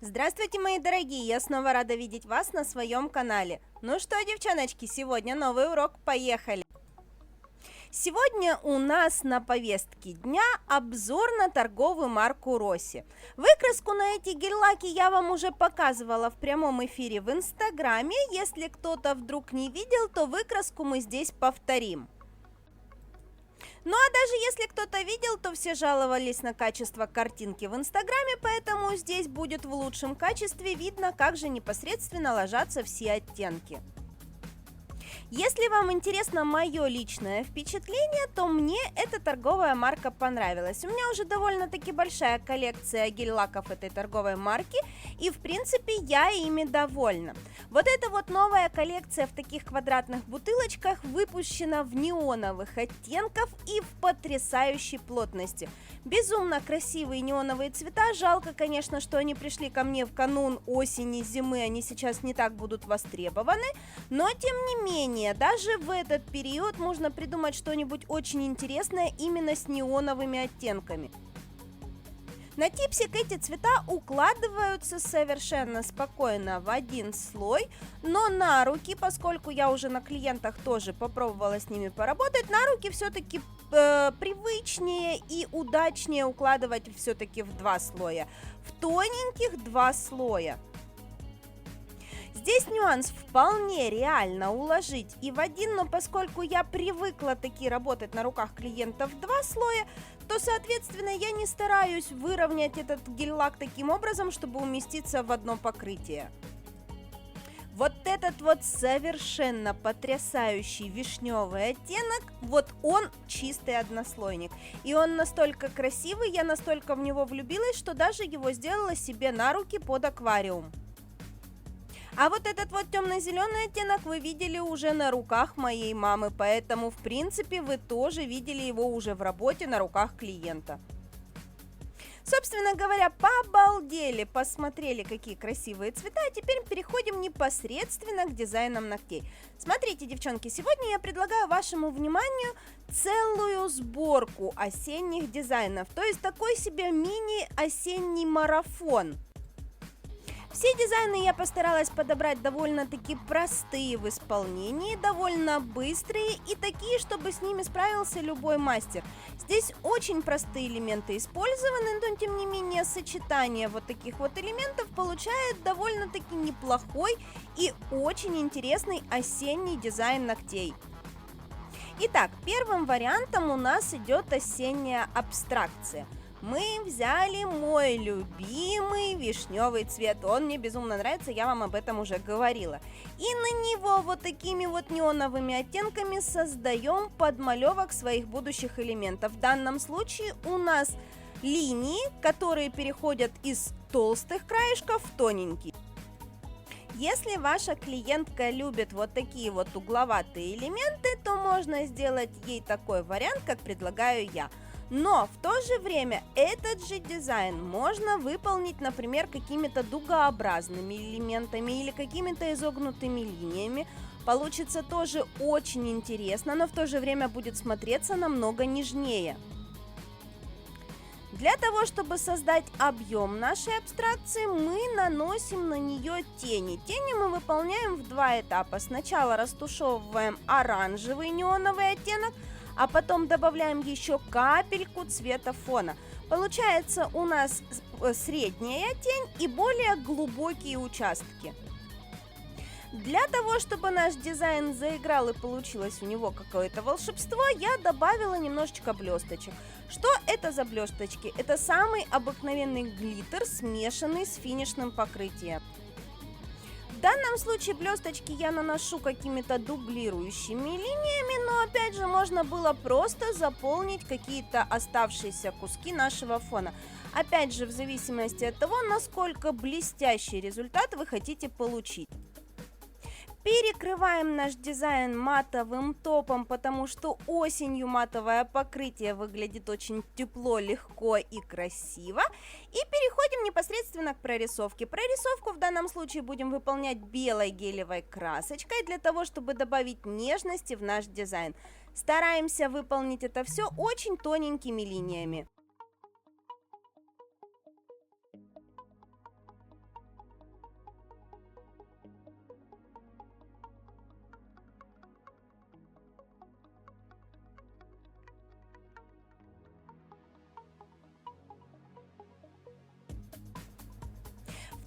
Здравствуйте, мои дорогие! Я снова рада видеть вас на своем канале. Ну что, девчоночки, сегодня новый урок, поехали! Сегодня у нас на повестке дня обзор на торговую марку Росси. Выкраску на эти гель-лаки я вам уже показывала в прямом эфире в Инстаграме. Если кто-то вдруг не видел, то выкраску мы здесь повторим. Ну а даже если кто-то видел, то все жаловались на качество картинки в Инстаграме, поэтому здесь будет в лучшем качестве видно, как же непосредственно ложатся все оттенки. Если вам интересно мое личное впечатление, то мне эта торговая марка понравилась. У меня уже довольно-таки большая коллекция гель-лаков этой торговой марки, и в принципе я ими довольна. Вот эта вот новая коллекция в таких квадратных бутылочках выпущена в неоновых оттенках и в потрясающей плотности. Безумно красивые неоновые цвета, жалко, конечно, что они пришли ко мне в канун осени, зимы, они сейчас не так будут востребованы, но тем не менее, даже в этот период можно придумать что-нибудь очень интересное именно с неоновыми оттенками. На типсик эти цвета укладываются совершенно спокойно в один слой, но на руки, поскольку я уже на клиентах тоже попробовала с ними поработать, на руки все-таки привычнее и удачнее укладывать все-таки в два слоя, в тоненьких два слоя. Здесь нюанс: вполне реально уложить и в один, но поскольку я привыкла таки работать на руках клиентов в два слоя, то, соответственно, я не стараюсь выровнять этот гель-лак таким образом, чтобы уместиться в одно покрытие. Вот этот вот совершенно потрясающий вишневый оттенок, вот он чистый однослойник. И он настолько красивый, я настолько в него влюбилась, что даже его сделала себе на руки под аквариум. А вот этот вот темно-зеленый оттенок вы видели уже на руках моей мамы, поэтому, в принципе, вы тоже видели его уже в работе на руках клиента. Собственно говоря, пообалдели, посмотрели, какие красивые цвета, а теперь переходим непосредственно к дизайнам ногтей. Смотрите, девчонки, сегодня я предлагаю вашему вниманию целую сборку осенних дизайнов, то есть такой себе мини-осенний марафон. Все дизайны я постаралась подобрать довольно-таки простые в исполнении, довольно быстрые и такие, чтобы с ними справился любой мастер. Здесь очень простые элементы использованы, но тем не менее сочетание вот таких вот элементов получает довольно-таки неплохой и очень интересный осенний дизайн ногтей. Итак, первым вариантом у нас идет осенняя абстракция. Мы взяли мой любимый вишневый цвет, он мне безумно нравится, я вам об этом уже говорила. И на него вот такими вот неоновыми оттенками создаем подмалевок своих будущих элементов. В данном случае у нас линии, которые переходят из толстых краешков в тоненькие. Если ваша клиентка любит вот такие вот угловатые элементы, то можно сделать ей такой вариант, как предлагаю я. Но в то же время этот же дизайн можно выполнить, например, какими-то дугообразными элементами или какими-то изогнутыми линиями. Получится тоже очень интересно, но в то же время будет смотреться намного нежнее. Для того, чтобы создать объем нашей абстракции, мы наносим на нее тени. Тени мы выполняем в два этапа. Сначала растушевываем оранжевый неоновый оттенок, а потом добавляем еще капельку цвета фона. Получается у нас средняя тень и более глубокие участки. Для того, чтобы наш дизайн заиграл и получилось у него какое-то волшебство, я добавила немножечко блесточек. Что это за блесточки? Это самый обыкновенный глиттер, смешанный с финишным покрытием. В данном случае блесточки я наношу какими-то дублирующими линиями, но опять же можно было просто заполнить какие-то оставшиеся куски нашего фона. Опять же, в зависимости от того, насколько блестящий результат вы хотите получить. Перекрываем наш дизайн матовым топом, потому что осенью матовое покрытие выглядит очень тепло, легко и красиво. И переходим непосредственно к прорисовке. Прорисовку в данном случае будем выполнять белой гелевой красочкой для того, чтобы добавить нежности в наш дизайн. Стараемся выполнить это все очень тоненькими линиями.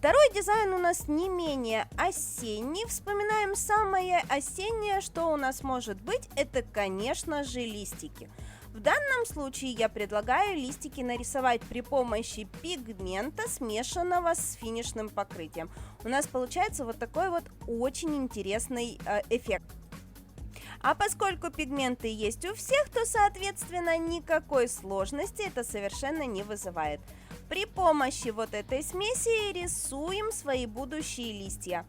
Второй дизайн у нас не менее осенний. Вспоминаем самое осеннее, что у нас может быть, это, конечно же, листики. В данном случае я предлагаю листики нарисовать при помощи пигмента, смешанного с финишным покрытием. У нас получается вот такой вот очень интересный эффект. А поскольку пигменты есть у всех, то, соответственно, никакой сложности это совершенно не вызывает. При помощи вот этой смеси рисуем свои будущие листья.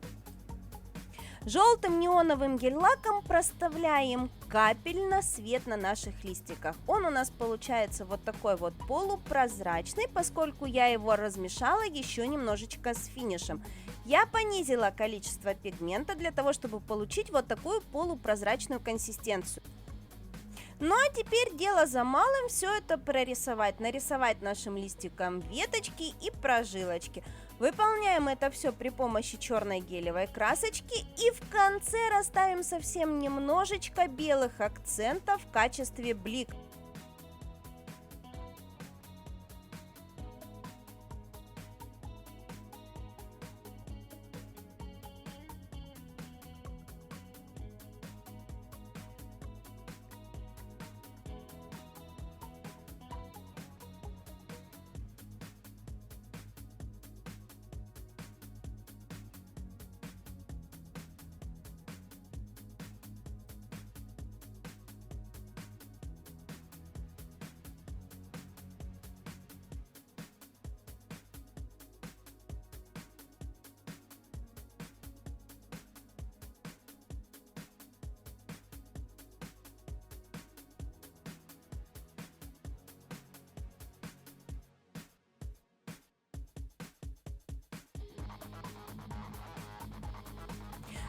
Желтым неоновым гель-лаком проставляем капельно свет на наших листиках. Он у нас получается вот такой вот полупрозрачный, поскольку я его размешала еще немножечко с финишем. Я понизила количество пигмента для того, чтобы получить вот такую полупрозрачную консистенцию. Ну а теперь дело за малым все это прорисовать, нарисовать нашим листикам веточки и прожилочки. Выполняем это все при помощи черной гелевой красочки и в конце расставим совсем немножечко белых акцентов в качестве блик.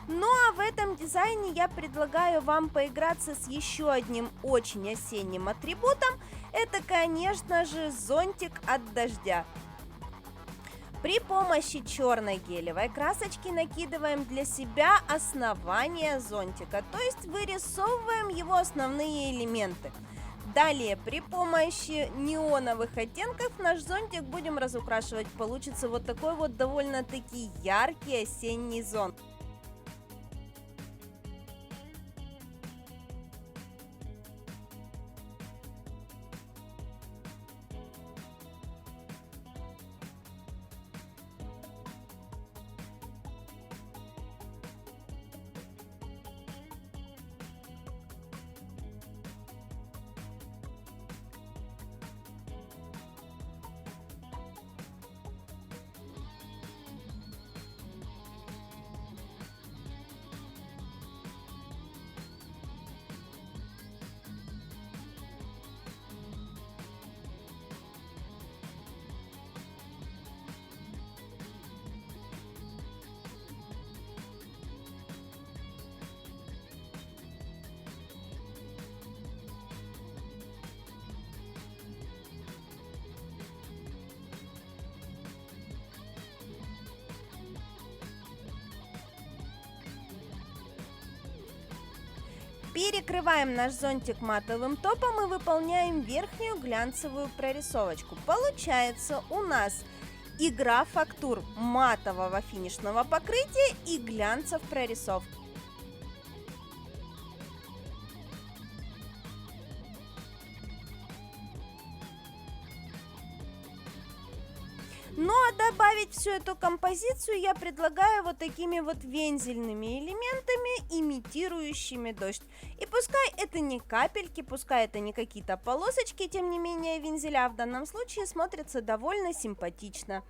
Ну а в этом дизайне я предлагаю вам поиграться с еще одним очень осенним атрибутом. Это, конечно же, зонтик от дождя. При помощи черной гелевой красочки накидываем для себя основание зонтика, то есть вырисовываем его основные элементы. Далее при помощи неоновых оттенков наш зонтик будем разукрашивать. Получится вот такой вот довольно-таки яркий осенний зонт. Перекрываем наш зонтик матовым топом и выполняем верхнюю глянцевую прорисовочку. Получается у нас игра фактур матового финишного покрытия и глянца в прорисовке. Ну а добавить всю эту композицию я предлагаю вот такими вот вензельными элементами, имитирующими дождь. И пускай это не капельки, пускай это не какие-то полосочки, тем не менее вензеля в данном случае смотрятся довольно симпатично.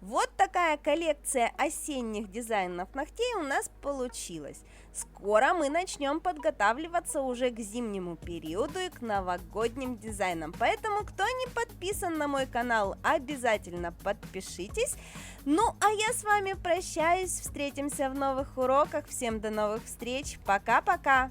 Вот такая коллекция осенних дизайнов ногтей у нас получилась. Скоро мы начнем подготавливаться уже к зимнему периоду и к новогодним дизайнам. Поэтому, кто не подписан на мой канал, обязательно подпишитесь. Ну, а я с вами прощаюсь. Встретимся в новых уроках. Всем до новых встреч. Пока-пока!